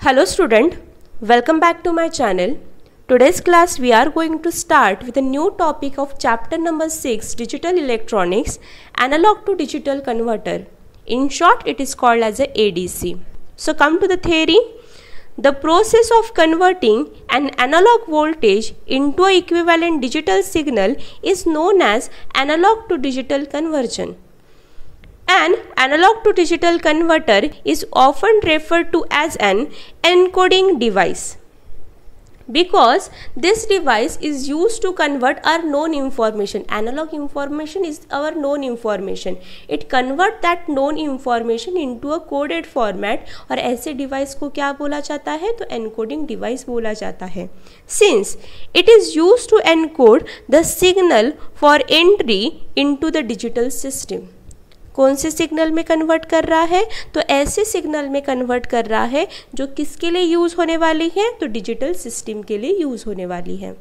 Hello student, welcome back to my channel. Today's class we are going to start with a new topic of chapter number 6 Digital Electronics Analog to Digital Converter. In short it is called as a ADC. So come to the theory. The process of converting an analog voltage into an equivalent digital signal is known as analog to digital conversion. An analog to digital converter is often referred to as an encoding device because this device is used to convert our known information. Analog information is our known information. It converts that known information into a coded format और ऐसे device को क्या बोला जाता है? तो encoding device बोला जाता है. Since it is used to encode the signal for entry into the digital system. कौन से सिग्नल में कन्वर्ट कर रहा है? तो ऐसे सिग्नल में कन्वर्ट कर रहा है जो किसके लिए यूज़ होने वाली है? तो डिजिटल सिस्टम के लिए यूज़ होने वाली है.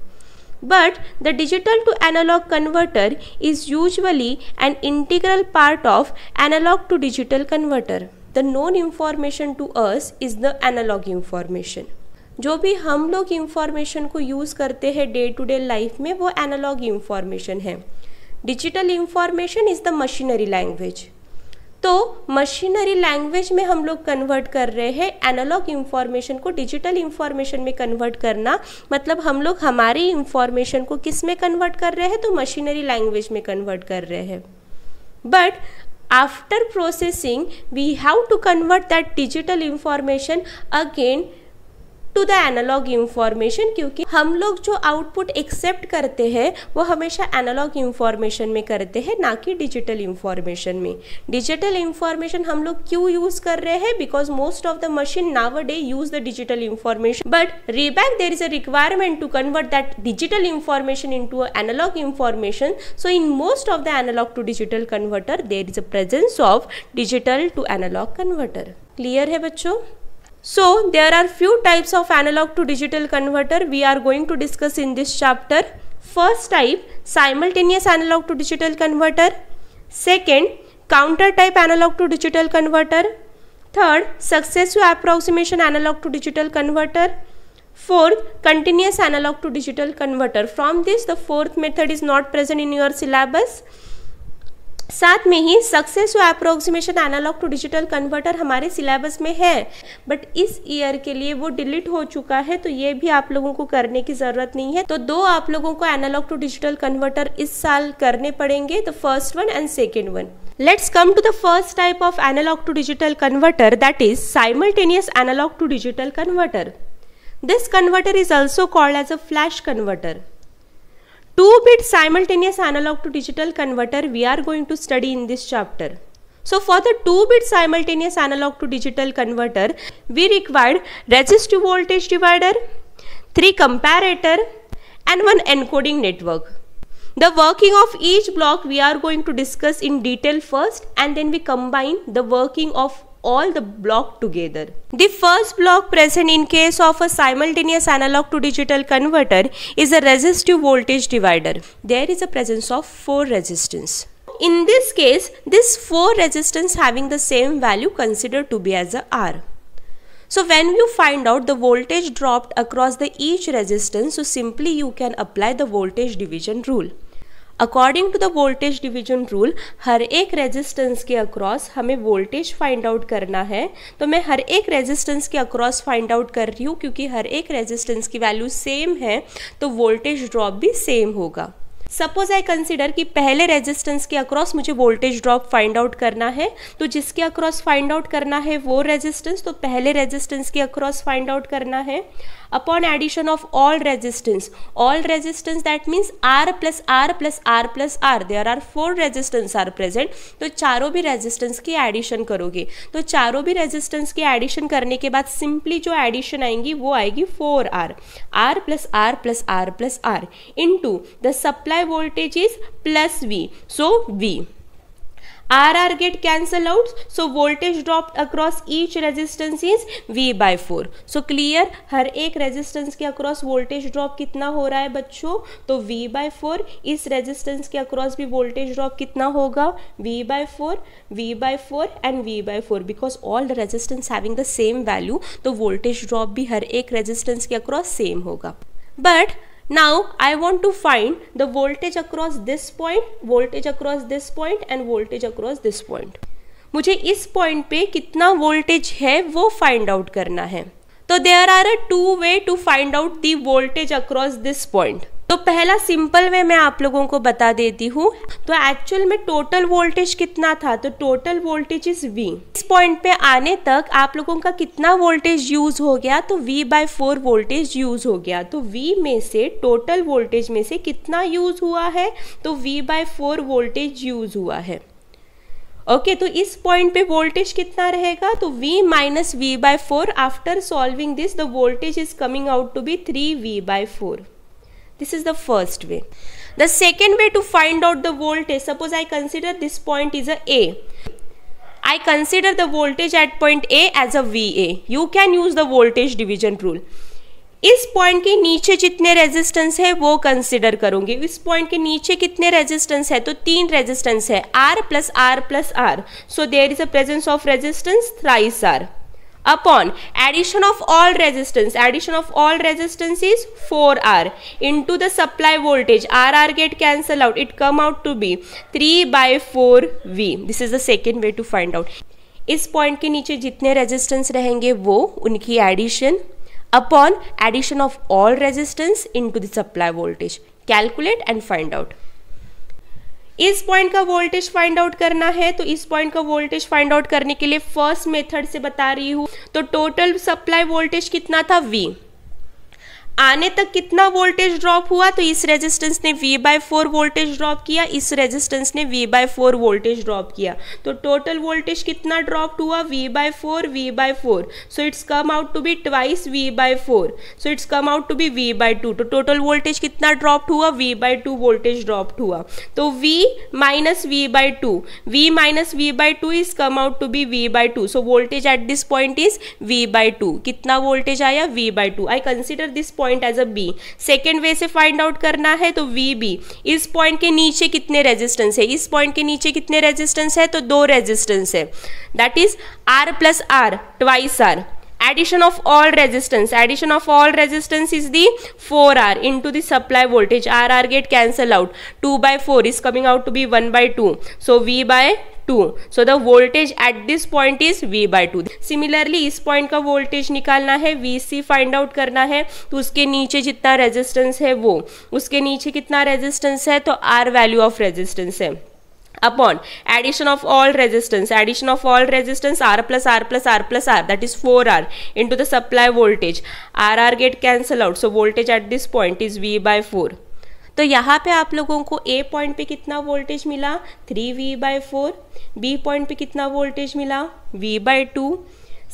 But the digital to analogue converter is usually an integral part of analog to digital converter. The known information to us is the analog information. जो भी हम लोग इंफॉर्मेशन को यूज़ करते हैं डे टू डे लाइफ में वो analogue information है. Digital information is the machinery language. तो मशीनरी लैंग्वेज में हम लोग कन्वर्ट कर रहे हैं एनालॉग इंफॉर्मेशन को डिजिटल इंफॉर्मेशन में कन्वर्ट करना. मतलब हम लोग हमारी इंफॉर्मेशन को किस में कन्वर्ट कर रहे हैं? तो मशीनरी लैंग्वेज में कन्वर्ट कर रहे हैं. But after processing we have to convert that digital information again to the analog information, क्योंकि हम लोग जो आउटपुट एक्सेप्ट करते हैं वो हमेशा एनालॉग इंफॉर्मेशन में करते हैं, ना कि डिजिटल इंफॉर्मेशन में. डिजिटल इंफॉर्मेशन हम लोग क्यों यूज कर रहे हैं? Because most of the machine nowadays use the digital information, but reback there is a requirement to convert that digital information into a analogue information. So in most of the analogue to digital converter there is a presence of digital to analogue converter. Clear है बच्चों? So there are few types of analog to digital converter we are going to discuss in this chapter. First type, simultaneous analog to digital converter. Second, counter type analog to digital converter. Third, successive approximation analog to digital converter. Fourth, continuous analog to digital converter. From this the fourth method is not present in your syllabus. साथ में ही successive approximation analogue to digital converter हमारे syllabus में है, but इस year के लिए वो डिलीट हो चुका है, तो ये भी आप लोगों को करने की ज़रूरत नहीं है. तो दो आप लोगों को एनालॉग टू डिजिटल कन्वर्टर इस साल करने पड़ेंगे, the first one and second one. Let's come to the first type of analog to digital converter, that is simultaneous analog to digital converter. This converter is also called as a flash converter. 2-bit simultaneous analog to digital converter we are going to study in this chapter. So for the 2-bit simultaneous analog to digital converter we required resistive voltage divider, 3 comparator and 1 encoding network. The working of each block we are going to discuss in detail first, and then we combine the working of all the block together. The first block present in case of a simultaneous analog to digital converter is a resistive voltage divider. There is a presence of 4 resistance. In this case, this 4 resistance having the same value considered to be as a R. So when you find out the voltage dropped across the each resistance, so simply you can apply the voltage division rule. According to the voltage division rule हर एक resistance के across हमें voltage find out करना है. तो मैं हर एक resistance के अक्रॉस फाइंड आउट कर रही हूँ, क्योंकि हर एक रेजिस्टेंस की वैल्यू सेम है तो वोल्टेज ड्रॉप भी सेम होगा. सपोज आई कंसिडर कि पहले रेजिस्टेंस के अक्रॉस मुझे वोल्टेज ड्रॉप फाइंड आउट करना है, तो जिसके अक्रॉस फाइंड आउट करना है वो रेजिस्टेंस, तो पहले रेजिस्टेंस के अक्रॉस फाइंड आउट करना है. Upon addition of all resistance that means R plus R plus R plus R, there are 4 resistance are present. तो चारों भी रेजिस्टेंस की एडिशन करोगे, तो चारों भी रेजिस्टेंस की एडिशन करने के बाद सिंपली जो एडिशन आएंगी वो आएगी 4R, R plus R plus R plus R into the supply voltage is plus V, so V. R get cancel out, so voltage dropped across each resistance is V/4. So clear, हर एक resistance के across voltage drop कितना हो रहा है बच्चों, तो V/4. इस resistance के अक्रॉस भी वोल्टेज ड्रॉप कितना होगा, V/4, V/4 and V/4, because all the resistance having the same value, तो वोल्टेज ड्रॉप भी हर एक रेजिस्टेंस के अक्रॉस सेम होगा. But now I want to find the voltage across this point, voltage across this point and voltage across this point. मुझे इस point पे कितना voltage है वो फाइंड आउट करना है. तो there are a two way to find out the voltage across this point. तो पहला सिंपल वे मैं आप लोगों को बता देती हूँ. तो एक्चुअल में टोटल वोल्टेज कितना था, तो टोटल वोल्टेज इज V. इस पॉइंट पे आने तक आप लोगों का कितना वोल्टेज यूज हो गया, तो V/4 वोल्टेज यूज हो गया. तो V में से टोटल वोल्टेज में से कितना यूज हुआ है, तो V/4 वोल्टेज यूज हुआ है. ओके तो इस पॉइंट पे वोल्टेज कितना रहेगा, तो V minus V/4. After solving this the voltage is coming out to be 3V/4. This is the first way. The second way to find out the voltage, suppose I consider this point is a. I consider the voltage at point A as a VA. You can use the voltage division rule. इस point के नीचे जितने resistance है वो consider करूंगी. इस point के नीचे कितने रेजिस्टेंस है, तो 3 रेजिस्टेंस है, R plus R plus R. So there is a presence of resistance thrice R. Upon addition of all resistance is 4R into the supply voltage, R get cancel out, it come out to be 3/4V. This is the second way to find out. इस point के नीचे जितने resistance रहेंगे वो उनकी addition upon addition of all resistance into the supply voltage. Calculate and find out. इस point का voltage find out करना है, तो इस पॉइंट का वोल्टेज फाइंड आउट करने के लिए फर्स्ट मेथड से बता रही हूं. तो टोटल सप्लाई वोल्टेज कितना था, V. आने तक कितना वोल्टेज ड्रॉप हुआ, तो इस रेजिस्टेंस ने V/4 वोल्टेज ड्रॉप किया, इस रेजिस्टेंस ने V/4 वोल्टेज ड्रॉप किया. तो टोटल वोल्टेज कितना ड्रॉप हुआ, V/4. So it's come out to be twice V/4. So it's come out to be V/2. तो टोटल वोल्टेज कितना ड्रॉप हुआ, V/2 वोल्टेज ड्रॉप हुआ. तो V minus V/2 is come out to be V/2. So voltage at this point is V/2. कितना voltage आया, V/2. I consider this point as a B. Second way से find out करना है, तो VB. इस point के नीचे कितने रेजिस्टेंस है, इस पॉइंट के नीचे कितने रेजिस्टेंस है, तो 2 रेजिस्टेंस है. That is R plus R twice R. Addition of all resistance is the 4R into the supply voltage. R get cancel out. 2/4 is coming out to be 1/2. So V/2. So the voltage at this point is V/2. Similarly इस point का voltage निकालना है, VC find out करना है, तो उसके नीचे जितना रेजिस्टेंस है वो, उसके नीचे कितना रेजिस्टेंस है, तो R वैल्यू ऑफ रेजिस्टेंस है. Upon addition of all resistance, R plus R plus R plus R, that is 4R into the supply voltage. R get cancel out, so voltage at this point is V/4. तो यहाँ पे आप लोगों को A point पे कितना voltage मिला, 3V/4. B point पे कितना वोल्टेज मिला, V/2.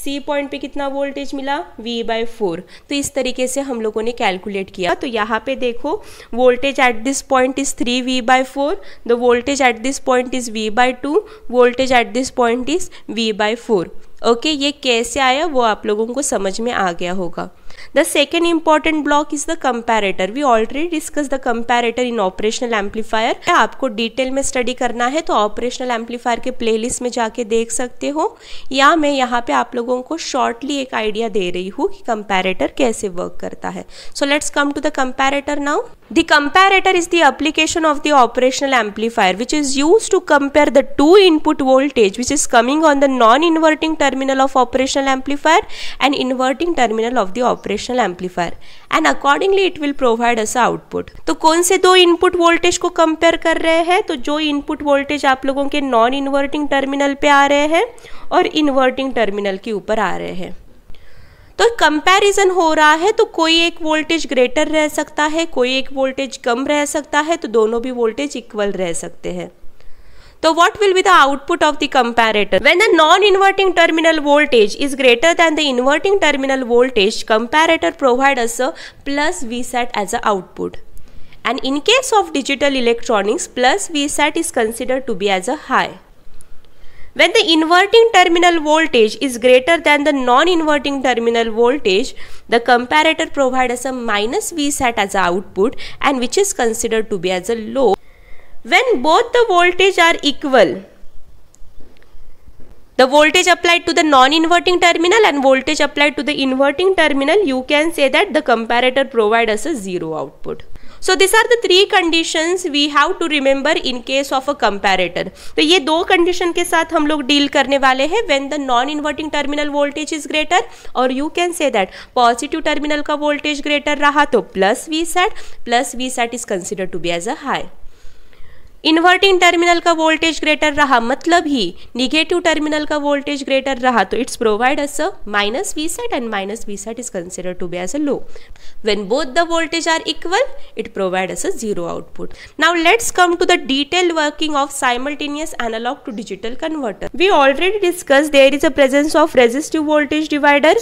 C पॉइंट पे कितना वोल्टेज मिला, V/4. तो इस तरीके से हम लोगों ने कैलकुलेट किया. तो यहाँ पे देखो voltage at this point is 3V/4, the voltage at this point is V/2, voltage at this point is V/4. Okay ये कैसे आया वो आप लोगों को समझ में आ गया होगा. The second important block is the comparator. We already discussed the comparator in operational amplifier. आपको डिटेल में स्टडी करना है तो ऑपरेशनल एम्पलीफायर के प्लेलिस्ट में जाके देख सकते हो, या मैं यहाँ पे आप लोगों को शॉर्टली एक आइडिया दे रही हूँ कि कंपैरेटर कैसे वर्क करता है. So let's come to the comparator now. The comparator is the application of the operational amplifier which is used to compare the two input voltage which is coming on the non-inverting terminal of operational amplifier and inverting terminal of the operational amplifier, and accordingly it will provide us output. तो कौन से दो input voltage को compare कर रहे हैं, तो जो इनपुट वोल्टेज आप लोगों के नॉन इन्वर्टिंग टर्मिनल पे आ रहे हैं और इन्वर्टिंग टर्मिनल के ऊपर आ रहे हैं. तो कंपैरिजन हो रहा है, तो कोई एक वोल्टेज ग्रेटर रह सकता है, कोई एक वोल्टेज कम रह सकता है, तो दोनों भी वोल्टेज इक्वल रह सकते हैं. तो what will be the output of the comparator? When the non-inverting terminal voltage is greater than the inverting terminal voltage, comparator provides us a plus Vsat as a output. And in case of digital electronics, plus Vsat is considered to be as a high. When the inverting terminal voltage is greater than the non-inverting terminal voltage, the comparator provides us a minus Vsat as output, and which is considered to be as a low. When both the voltage are equal, the voltage applied to the non-inverting terminal and voltage applied to the inverting terminal, you can say that the comparator provides us a zero output. So these are the three conditions we have to remember in case of a comparator. तो ये दो condition के साथ हम लोग deal करने वाले हैं when the non-inverting terminal voltage is greater, और you can say that positive terminal का voltage greater रहा तो plus Vsat is considered to be as a high. Inverting terminal का वोल्टेज ग्रेटर रहा मतलब ही निगेटिव टर्मिनल का वोल्टेज ग्रेटर रहा तो it's provide us a minus Vsat and minus Vsat is considered to be as a low. When both the voltage are equal, it provides us a zero output. Now let's come to the detailed working of simultaneous analog to digital converter. We already discussed there is a presence of resistive voltage divider,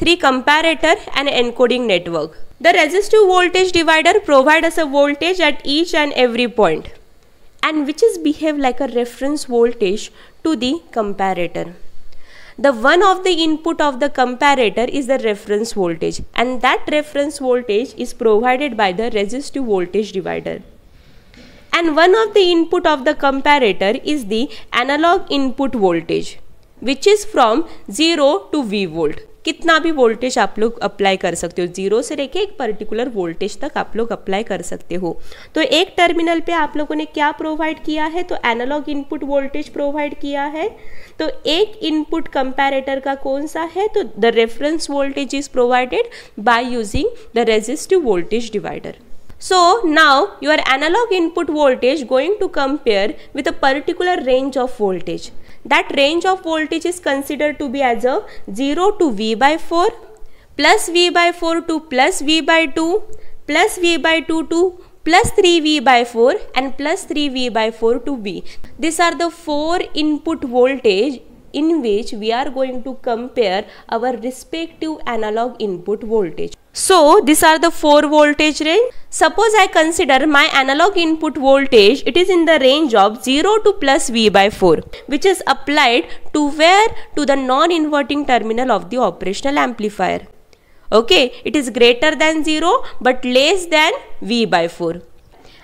3 comparator and encoding network. The resistive voltage divider provides us a voltage at each and every point, and which is behave like a reference voltage to the comparator. The one of the input of the comparator is the reference voltage, and that reference voltage is provided by the resistive voltage divider. And one of the input of the comparator is the analog input voltage, which is from 0 to V volt. कितना भी voltage आप लोग apply कर सकते हो, 0 से लेके एक पर्टिकुलर वोल्टेज तक आप लोग अप्लाई कर सकते हो. तो एक टर्मिनल पे आप लोगों ने क्या प्रोवाइड किया है, तो एनालॉग इनपुट वोल्टेज प्रोवाइड किया है. तो एक इनपुट कंपैरेटर का कौन सा है, तो the reference voltage is provided by using the resistive voltage divider. So now your analog input voltage going to compare with a particular range of voltage. That range of voltage is considered to be as a 0 to V by 4, plus V by 4 to plus V by 2, plus V by 2 to plus 3V by 4, and plus 3V by 4 to V. These are the 4 input voltage in which we are going to compare our respective analog input voltage. So these are the 4 voltage range. Suppose I consider my analog input voltage, it is in the range of 0 to plus V by 4, which is applied to where, to the non-inverting terminal of the operational amplifier. Okay, it is greater than 0 but less than V by 4,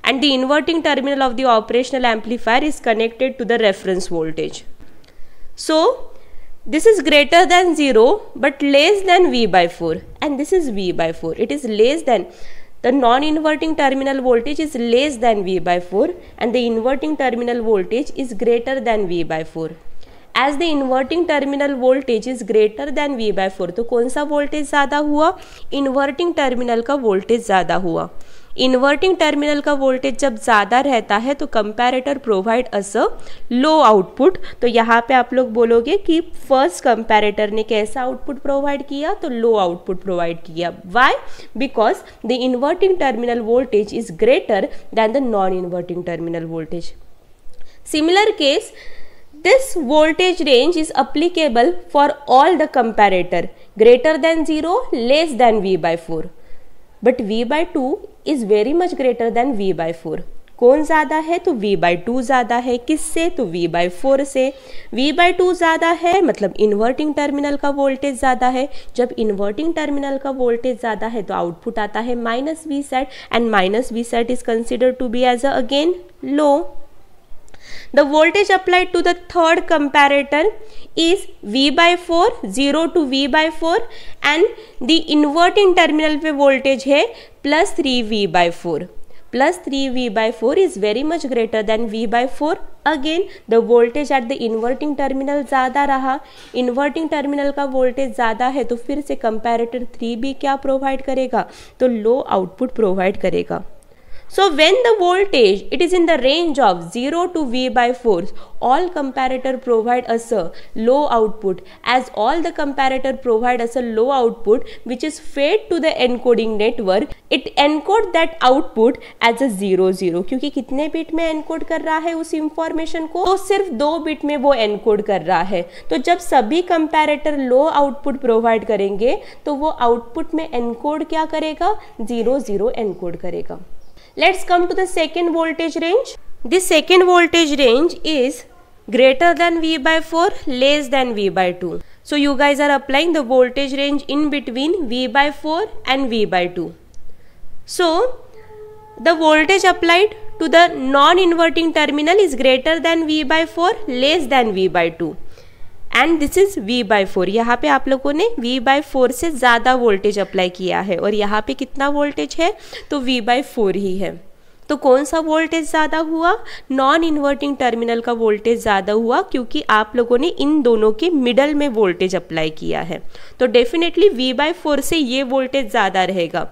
and the inverting terminal of the operational amplifier is connected to the reference voltage. So this is greater than 0 but less than V by 4, and this is V by 4. It is less than, the non-inverting terminal voltage is less than V by 4 and the inverting terminal voltage is greater than V by 4. As the inverting terminal voltage is greater than V by 4, तो कौन सा voltage ज़्यादा हुआ, inverting terminal का voltage ज़्यादा हुआ. Inverting terminal का voltage जब ज़्यादा रहता है तो comparator provide us a low output. तो यहाँ पे आप लोग बोलोगे कि फर्स्ट कंपैरेटर ने कैसा आउटपुट प्रोवाइड किया, तो लो आउटपुट प्रोवाइड किया. Why, because the inverting terminal voltage is greater than the non inverting terminal voltage. Similar case, this voltage range is applicable for all the comparator greater than 0, less than V by 4. But V by 2 is very much greater than V by 4. कौन ज़्यादा है, तो V by 2 ज़्यादा है. किससे, तो V by 4 से. V by 2 ज़्यादा है मतलब इन्वर्टिंग टर्मिनल का वोल्टेज ज़्यादा है. जब इन्वर्टिंग टर्मिनल का वोल्टेज ज़्यादा है तो आउटपुट आता है minus Vsat, and minus Vsat is considered to be as again low. The voltage applied to the third comparator is V by 4, 0 to V by 4, and the inverting terminal पे voltage है plus 3V by 4. Plus 3V by 4 is very much greater than V by 4. Again the voltage at the inverting terminal ज़्यादा रहा, inverting terminal का voltage ज़्यादा है तो फिर से comparator 3B क्या provide करेगा, तो low output provide करेगा. So when the voltage it is in the range of 0 to V by 4, all comparator provide us a low output, as all the comparator provide us a low output which is fed to the encoding network. It encode that output as a 0 0, क्योंकि कितने bit में encode कर रहा है उस information को, तो सिर्फ 2 बिट में वो एनकोड कर रहा है. तो जब सभी कंपैरेटर लो आउटपुट प्रोवाइड करेंगे तो वो आउटपुट में एनकोड क्या करेगा, 0 0 एनकोड करेगा. Let's come to the second voltage range. This second voltage range is greater than V by 4, less than V by 2. So you guys are applying the voltage range in between V by 4 and V by 2. So the voltage applied to the non-inverting terminal is greater than V by 4, less than V by 2. And this is V by 4. यहाँ पे आप लोगों ने V by 4 से ज़्यादा voltage apply किया है और यहाँ पे कितना वोल्टेज है, तो V by 4 ही है. तो कौन सा वोल्टेज ज़्यादा हुआ, नॉन इन्वर्टिंग टर्मिनल का वोल्टेज ज़्यादा हुआ, क्योंकि आप लोगों ने इन दोनों के मिडल में वोल्टेज अप्लाई किया है. तो डेफिनेटली V by 4 से ये वोल्टेज ज़्यादा रहेगा.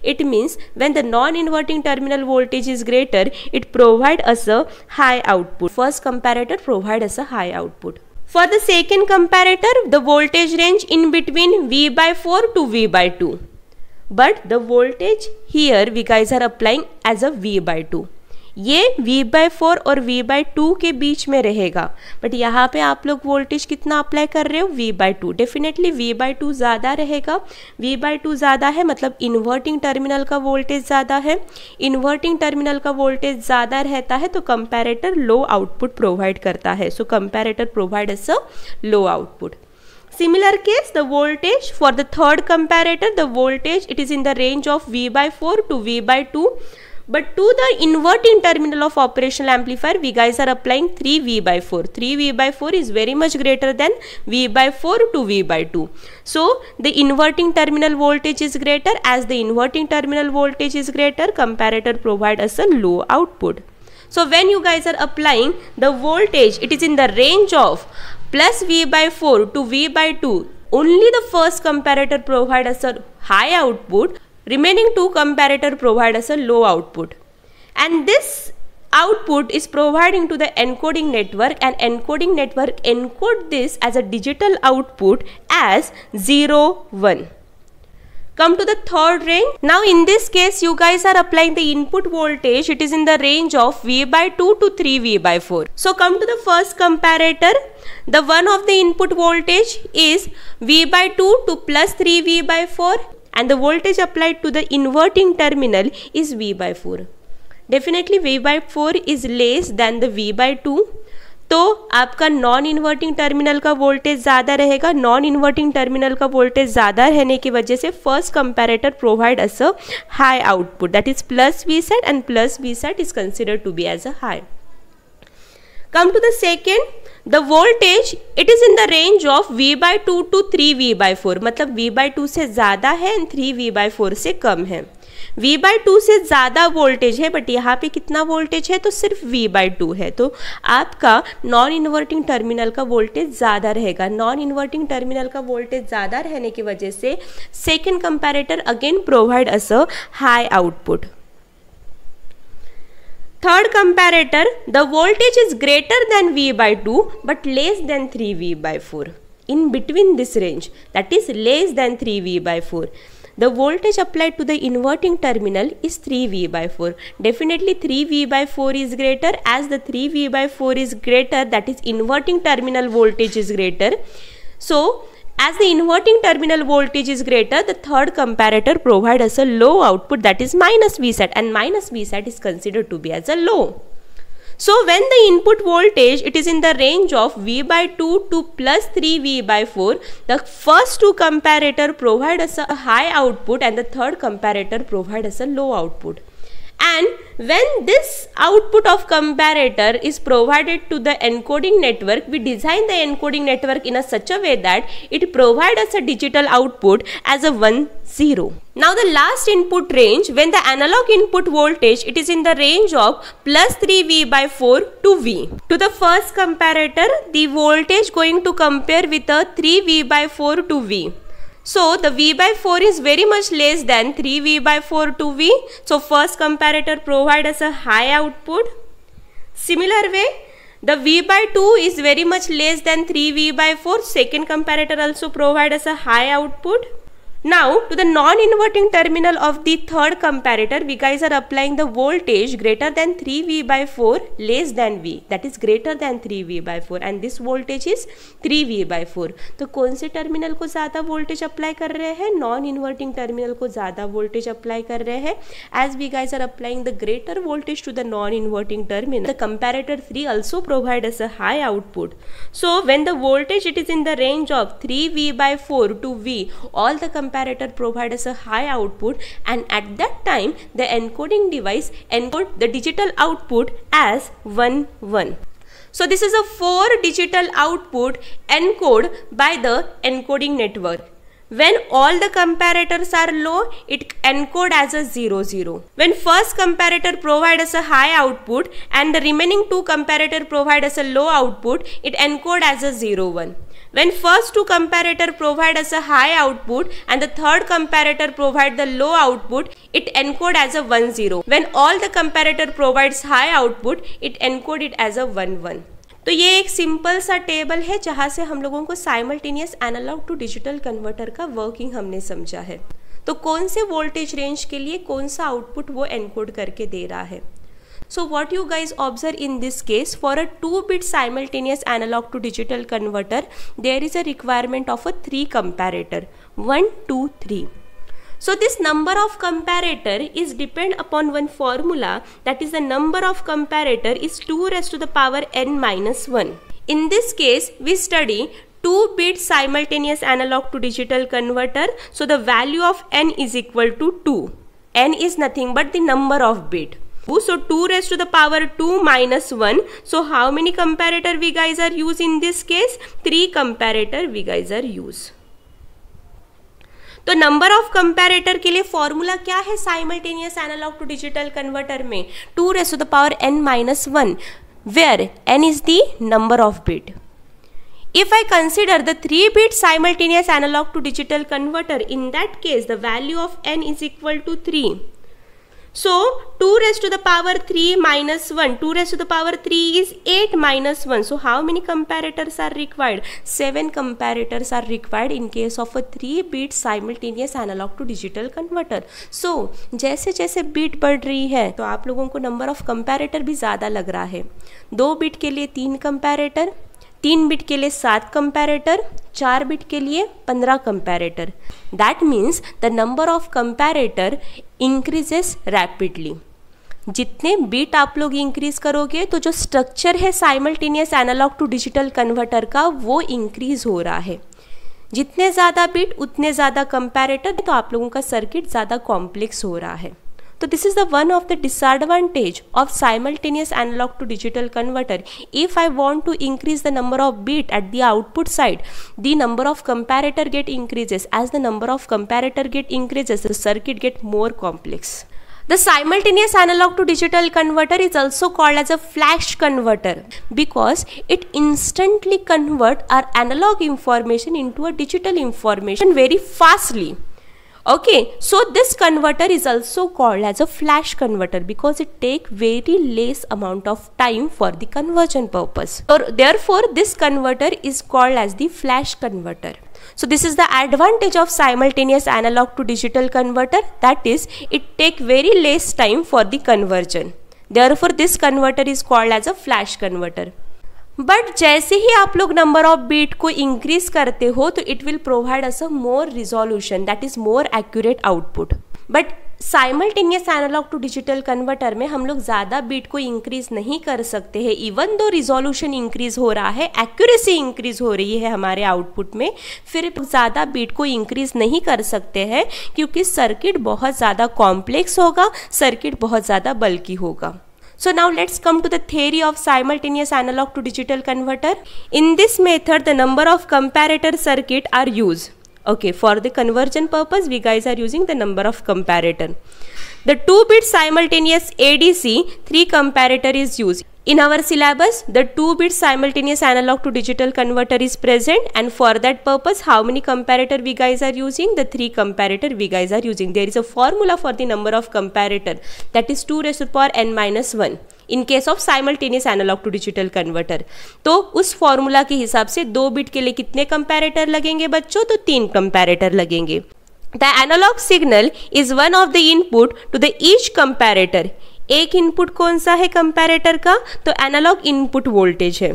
It means when the non inverting terminal voltage is greater, it provide us a high output. First comparator provide us a high output. For the second comparator, the voltage range in between V by 4 to V by 2. But the voltage here we guys are applying as a V by 2. ये V by 4 और V by 2 के बीच में रहेगा. But यहाँ पे आप लोग voltage कितना अप्लाई कर रहे हो, V by 2. Definitely V by 2 ज़्यादा रहेगा. V by 2 ज़्यादा है मतलब इन्वर्टिंग टर्मिनल का वोल्टेज ज़्यादा है. इन्वर्टिंग टर्मिनल का वोल्टेज ज़्यादा रहता है तो कंपैरेटर लो आउटपुट प्रोवाइड करता है. So comparator provide us a low output. Similar case, the voltage for the third comparator, the voltage it is in the range of V by 4 to V by 2. But to the inverting terminal of operational amplifier, we guys are applying 3V by 4. 3V by 4 is very much greater than V by 4 to V by 2. So, the inverting terminal voltage is greater. As the inverting terminal voltage is greater, comparator provide us a low output. So, when you guys are applying the voltage, it is in the range of plus V by 4 to V by 2. Only the first comparator provide us a high output. Remaining two comparator provide us a low output. And this output is providing to the encoding network, and encoding network encode this as a digital output as 0, 1. Come to the third range. Now in this case you guys are applying the input voltage. It is in the range of V by 2 to 3V by 4. So come to the first comparator. The one of the input voltage is V by 2 to plus 3V by 4. And the voltage applied to the inverting terminal is V by 4. Definitely V by 4 is less than the V by 2. तो आपका non inverting terminal का voltage ज़्यादा रहेगा. Non inverting terminal का voltage ज़्यादा रहने की वजह से first comparator provide us a high output, that is plus V sat, and plus V sat is considered to be as a high. Come to the second. The voltage it is in the range of V by 2 to 3V by 4. मतलब V by 2 से ज़्यादा है and 3V by 4 से कम है. V by 2 से ज़्यादा voltage है but यहाँ पे कितना वोल्टेज है, तो सिर्फ V by 2 है. तो आपका नॉन इन्वर्टिंग टर्मिनल का वोल्टेज ज़्यादा रहेगा. नॉन इन्वर्टिंग टर्मिनल का वोल्टेज ज़्यादा रहने की वजह से second comparator again provide us a high output. Third comparator, the voltage is greater than V by 2 but less than 3V by 4. In between this range, that is less than 3V by 4. The voltage applied to the inverting terminal is 3V by 4. Definitely 3V by 4 is greater. As the 3V by 4 is greater, that is inverting terminal voltage is greater. So, as the inverting terminal voltage is greater, the third comparator provide us a low output, that is minus V sat, and minus V sat is considered to be as a low. So when the input voltage it is in the range of V by 2 to plus 3V by 4, the first two comparator provide us a high output and the third comparator provide us a low output. And when this output of comparator is provided to the encoding network, we design the encoding network in a such a way that it provides us a digital output as a 1, 0. Now the last input range, when the analog input voltage it is in the range of plus 3V by 4 to V. To the first comparator, the voltage going to compare with a 3V by 4 to V. So the V by 4 is very much less than 3V by 4 to V. So first comparator provide us a high output. Similar way, the V by 2 is very much less than 3V by 4. Second comparator also provide us a high output. Now to the non-inverting terminal of the third comparator, we guys are applying the voltage greater than 3V by 4 less than V, that is greater than 3V by 4 and this voltage is 3V by 4. तो कौन से terminal को ज़्यादा voltage apply कर रहे हैं? Non inverting terminal को ज़्यादा वोल्टेज अप्लाई कर रहे हैं. As we guys are applying the greater voltage to the non-inverting terminal, the comparator 3 also provide us a high output. So when the voltage it is in the range of 3V by 4 to V, all the comparator provide us a high output, and at that time the encoding device encode the digital output as 1 1. So this is a 4 digital output encode by the encoding network. When all the comparators are low, it encode as a 0 0. When first comparator provide us a high output and the remaining two comparator provide us a low output, it encode as a 0 1. When first two comparator provide us a high output and the third comparator provide the low output, it encode as a 1 0. When all the comparator provides high output, it encode it as a 1 1. तो ये एक simple सा table है जहाँ से हम लोगों को simultaneous analog to digital converter का वर्किंग हमने समझा है. तो कौन से वोल्टेज रेंज के लिए कौन सा आउटपुट वो एनकोड करके दे रहा है. So what you guys observe in this case, for a 2-bit simultaneous analog to digital converter, there is a requirement of a 3 comparator, 1, 2, 3. So this number of comparator is depend upon one formula, that is the number of comparator is 2 raised to the power n minus 1. In this case, we study 2-bit simultaneous analog to digital converter, so the value of n is equal to 2. N is nothing but the number of bit. So 2 raised to the power 2 minus 1. So how many comparator we guys are use in this case? 3 comparator we guys are use. तो number of comparator के लिए formula क्या है simultaneous analog to digital converter में? 2 raised to the power n minus 1, where n is the number of bit. If I consider the 3-bit simultaneous analog to digital converter, in that case the value of n is equal to 3. So 2 raised to the power 3 minus 1, 2 raised to the power 3 is 8 minus 1. So how many comparators are required? 7 comparators are required in case of a 3-bit simultaneous analog to digital converter. So जैसे जैसे beat बढ़ रही है तो आप लोगों को number of comparator भी ज़्यादा लग रहा है. 2 बिट के लिए 3 कंपैरेटर, 3 बिट के लिए 7 कंपैरेटर, 4 बिट के लिए 15 comparator. That means the number of comparator increases rapidly. जितने बिट आप लोग इंक्रीज करोगे तो जो स्ट्रक्चर है simultaneous analog to digital converter का वो इंक्रीज हो रहा है. जितने ज़्यादा बिट उतने ज़्यादा कंपैरेटर, तो आप लोगों का सर्किट ज़्यादा कॉम्प्लेक्स हो रहा है. So this is the one of the disadvantage of simultaneous analog to digital converter. If I want to increase the number of bit at the output side, the number of comparator get increases. As the number of comparator get increases, the circuit get more complex. The simultaneous analog to digital converter is also called as a flash converter because it instantly converts our analog information into a digital information very fastly. Okay, so this converter is also called as a flash converter because it take very less amount of time for the conversion purpose. So therefore this converter is called as the flash converter. So this is the advantage of simultaneous analog to digital converter, that is it take very less time for the conversion. Therefore this converter is called as a flash converter. But जैसे ही आप लोग number of bit को increase करते हो तो it will provide us a more resolution, that is more accurate output. But simultaneous analog to digital converter में हम लोग ज़्यादा बीट को इंक्रीज नहीं कर सकते हैं. इवन दो रिजोल्यूशन इंक्रीज हो रहा है, एक्यूरेसी इंक्रीज हो रही है हमारे आउटपुट में, फिर ज़्यादा बीट को इंक्रीज नहीं कर सकते हैं क्योंकि सर्किट बहुत ज़्यादा कॉम्प्लेक्स होगा, सर्किट बहुत ज़्यादा बल्कि होगा. So now let's come to the theory of simultaneous analog to digital converter. In this method, the number of comparator circuit are used. Okay, for the conversion purpose, we guys are using the number of comparator. The 2-bit simultaneous ADC 3 comparator is used. In our syllabus, the 2-bit simultaneous analog to digital converter is present, and for that purpose, how many comparator we guys are using? The 3 comparator we guys are using. There is a formula for the number of comparator, that is 2 raised to the power n minus 1. In case of simultaneous analog to digital converter, तो उस formula के हिसाब से 2 bit के लिए कितने comparator लगेंगे बच्चों? तो 3 कंपैरेटर लगेंगे. The analog signal is one of the input to the each comparator. एक इनपुट कौन सा है कंपैरेटर का? तो एनालॉग इनपुट वोल्टेज है।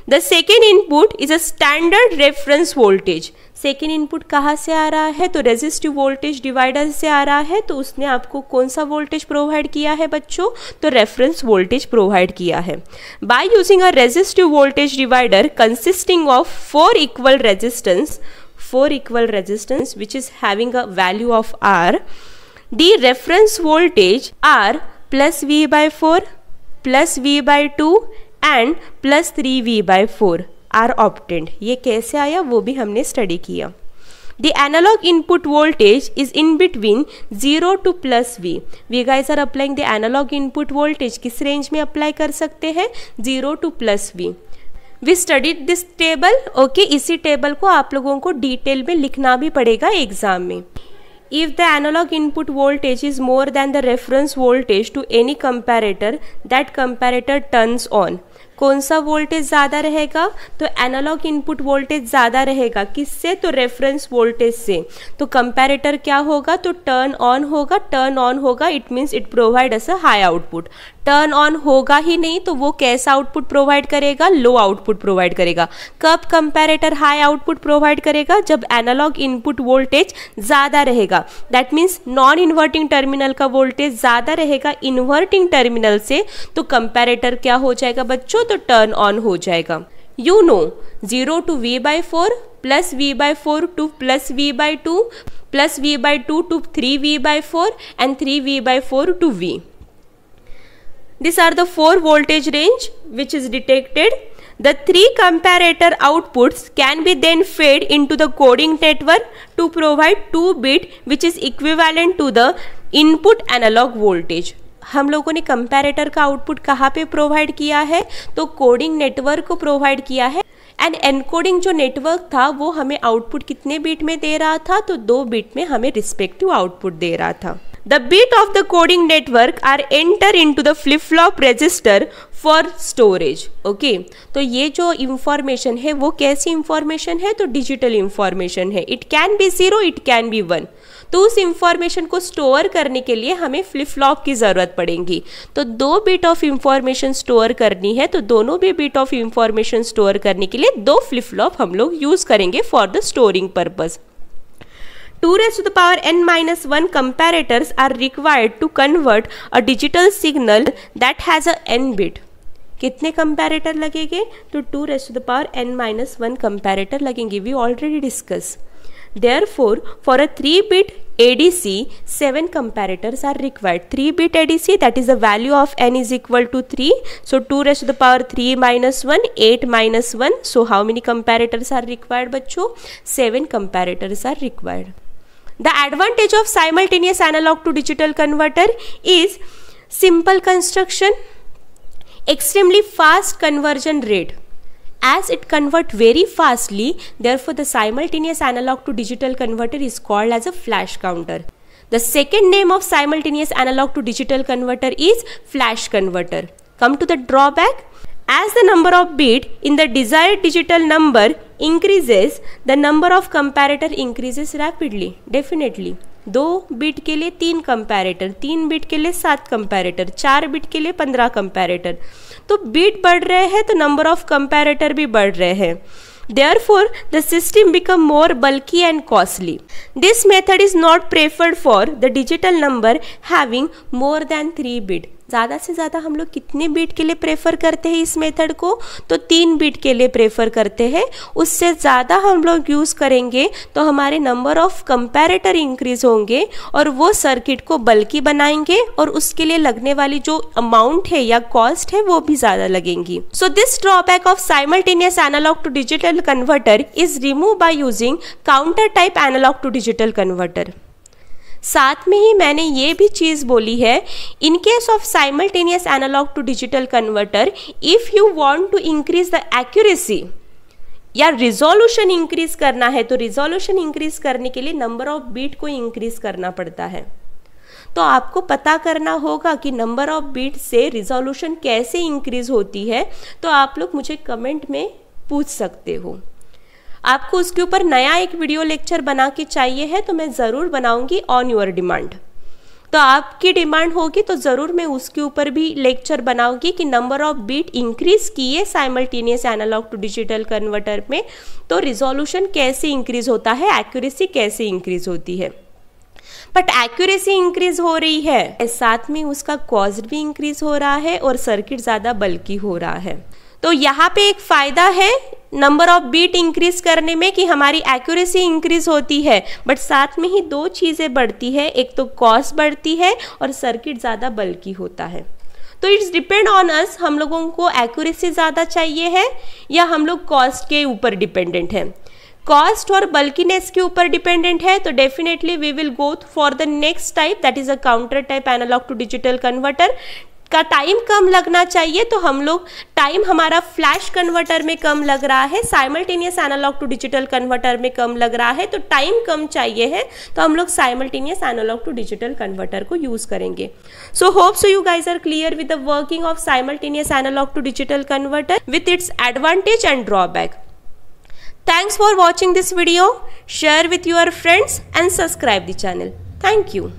The second input is a standard reference voltage. Second input कहाँ से आ रहा है? तो रेजिस्टिव वोल्टेज डिवाइडर से आ रहा है। तो उसने आपको कौन सा वोल्टेज प्रोवाइड किया है बच्चों? तो रेफरेंस वोल्टेज प्रोवाइड किया है। By using a resistive voltage divider consisting of 4 equal resistance which is having a value of R, the reference voltage R plus V by 4 plus V by 2 and plus 3V by 4 are obtained। ये कैसे आया वो भी हमने study किया। The analog input voltage is in between 0 to plus V। We guys are applying the analog input voltage किस range में apply कर सकते हैं? 0 to plus V। We studied this table, okay? इसी टेबल को आप लोगों को डिटेल में लिखना भी पड़ेगा एग्जाम में। If the analog input voltage is more than the reference voltage to any comparator, that comparator turns on। कौन सा वोल्टेज ज़्यादा रहेगा? तो एनालॉग इनपुट वोल्टेज ज़्यादा रहेगा। किससे? तो रेफरेंस वोल्टेज से। तो कंपैरेटर क्या होगा? तो टर्न ऑन होगा। टर्न ऑन होगा it means it provide us a high output. Turn on होगा ही नहीं तो वो कैसा आउटपुट प्रोवाइड करेगा? लो आउटपुट प्रोवाइड करेगा। कब कंपैरेटर हाई आउटपुट प्रोवाइड करेगा? जब एनालॉग इनपुट वोल्टेज ज़्यादा रहेगा। That means non inverting terminal का वोल्टेज ज़्यादा रहेगा इन्वर्टिंग टर्मिनल से, तो कंपैरेटर क्या हो जाएगा बच्चों? तो टर्न ऑन हो जाएगा। You know 0 to V by 4 plus V by 4 to plus V by 2 plus V by 2 to 3V by 4 and 3V by 4 to V। These are the 4 voltage range which is detected. The 3 comparator outputs can be then fed into the coding network to provide 2 bit which is equivalent to the input analog voltage। हम लोगों ने comparator का output कहाँ पे provide किया है? तो coding network को प्रोवाइड किया है। एंड एनकोडिंग जो नेटवर्क था वो हमें आउटपुट कितने बिट में दे रहा था? तो 2 बिट में हमें रिस्पेक्टिव आउटपुट दे रहा था। The bit of the coding network are enter into the flip-flop register for storage। Okay, तो ये जो इंफॉर्मेशन है वो कैसी इंफॉर्मेशन है? तो डिजिटल इंफॉर्मेशन है। It can be 0, it can be 1। तो उस इंफॉर्मेशन को स्टोर करने के लिए हमें फ्लिप फ्लॉप की ज़रूरत पड़ेगी। तो 2 बिट ऑफ इंफॉर्मेशन स्टोर करनी है, तो दोनों भी बिट ऑफ इंफॉर्मेशन स्टोर करने के लिए 2 फ्लिप फ्लॉप हम लोग यूज़ करेंगे for the storing purpose. 2 raised to the power n-1 comparators are required to convert a digital signal that has a n bit। कितने कंपैरेटर लगेंगे? तो 2 raised to the power n-1 comparator लगेंगे। We already discuss. Therefore, for a 3-bit ADC, 7 comparators are required। 3-bit ADC, that is the value of n is equal to 3. So 2 raised to the power 3 minus 1, 8 minus 1. So how many comparators are required बच्चों? 7 comparators are required। The advantage of simultaneous analog to digital converter is simple construction, extremely fast conversion rate। As it converts very fastly, therefore the simultaneous analog to digital converter is called as a flash counter। The second name of simultaneous analog to digital converter is flash converter। Come to the drawback. As the number of bit in the desired digital number increases, the number of comparator increases rapidly। Definitely 2 bit के लिए 3 comparator, 3 bit के लिए 7 comparator, 4 bit के लिए 15 comparator. तो bit बढ़ रहे हैं तो नंबर ऑफ कंपैरेटर भी बढ़ रहे हैं। Therefore, the system become more bulky and costly। This method is not preferred for the digital number having more than 3 bit। ज़्यादा से ज़्यादा हम लोग कितने बिट के लिए प्रेफर करते हैं इस मेथड को? तो 3 बिट के लिए प्रेफर करते हैं। उससे ज़्यादा हम लोग यूज़ करेंगे तो हमारे नंबर ऑफ कंपैरेटर इंक्रीज होंगे और वो सर्किट को बल्कि बनाएंगे और उसके लिए लगने वाली जो अमाउंट है या कॉस्ट है वो भी ज़्यादा लगेंगी। So this drawback of simultaneous analog to digital converter is remove by using counter type analog to digital converter. साथ में ही मैंने ये भी चीज़ बोली है, in case of simultaneous analog to digital converter, if you want to increase the accuracy या रिजोल्यूशन इंक्रीज करना है, तो रिजोल्यूशन इंक्रीज करने के लिए नंबर ऑफ बीट को इंक्रीज करना पड़ता है। तो आपको पता करना होगा कि नंबर ऑफ बीट से रिजोल्यूशन कैसे इंक्रीज होती है, तो आप लोग मुझे कमेंट में पूछ सकते हो। आपको उसके ऊपर नया एक वीडियो लेक्चर बना के चाहिए है तो मैं ज़रूर बनाऊंगी ऑन योर डिमांड। तो आपकी डिमांड होगी तो ज़रूर मैं उसके ऊपर भी लेक्चर बनाऊंगी कि नंबर ऑफ बीट इंक्रीज किए simultaneous analog to digital converter में तो रिजोल्यूशन कैसे इंक्रीज होता है, एक्यूरेसी कैसे इंक्रीज होती है। बट एक्यूरेसी इंक्रीज हो रही है, साथ में उसका कॉस्ट भी इंक्रीज हो रहा है और सर्किट ज़्यादा बल्कि हो रहा है। तो यहाँ पे एक फ़ायदा है नंबर ऑफ बीट इंक्रीज करने में कि हमारी एक्यूरेसी इंक्रीज होती है, बट साथ में ही दो चीज़ें बढ़ती है, एक तो कॉस्ट बढ़ती है और सर्किट ज़्यादा बल्कि होता है। तो इट्स डिपेंड ऑन अस, हम लोगों को एक्यूरेसी ज़्यादा चाहिए है या हम लोग कॉस्ट के ऊपर डिपेंडेंट है। कॉस्ट और बल्कीनेस के ऊपर डिपेंडेंट है तो definitely we will go for the next type, that is a counter type analog to digital converter. का टाइम कम लगना चाहिए तो हम लोग टाइम हमारा फ्लैश कन्वर्टर में कम लग रहा है, simultaneous analog to digital converter में कम लग रहा है, तो टाइम कम चाहिए है तो हम लोग simultaneous analog to digital converter को यूज करेंगे। So hope so you guys are clear with the working of simultaneous analog to digital converter with its advantage and drawback. Thanks for watching this video. Share with your friends and subscribe the channel. Thank you.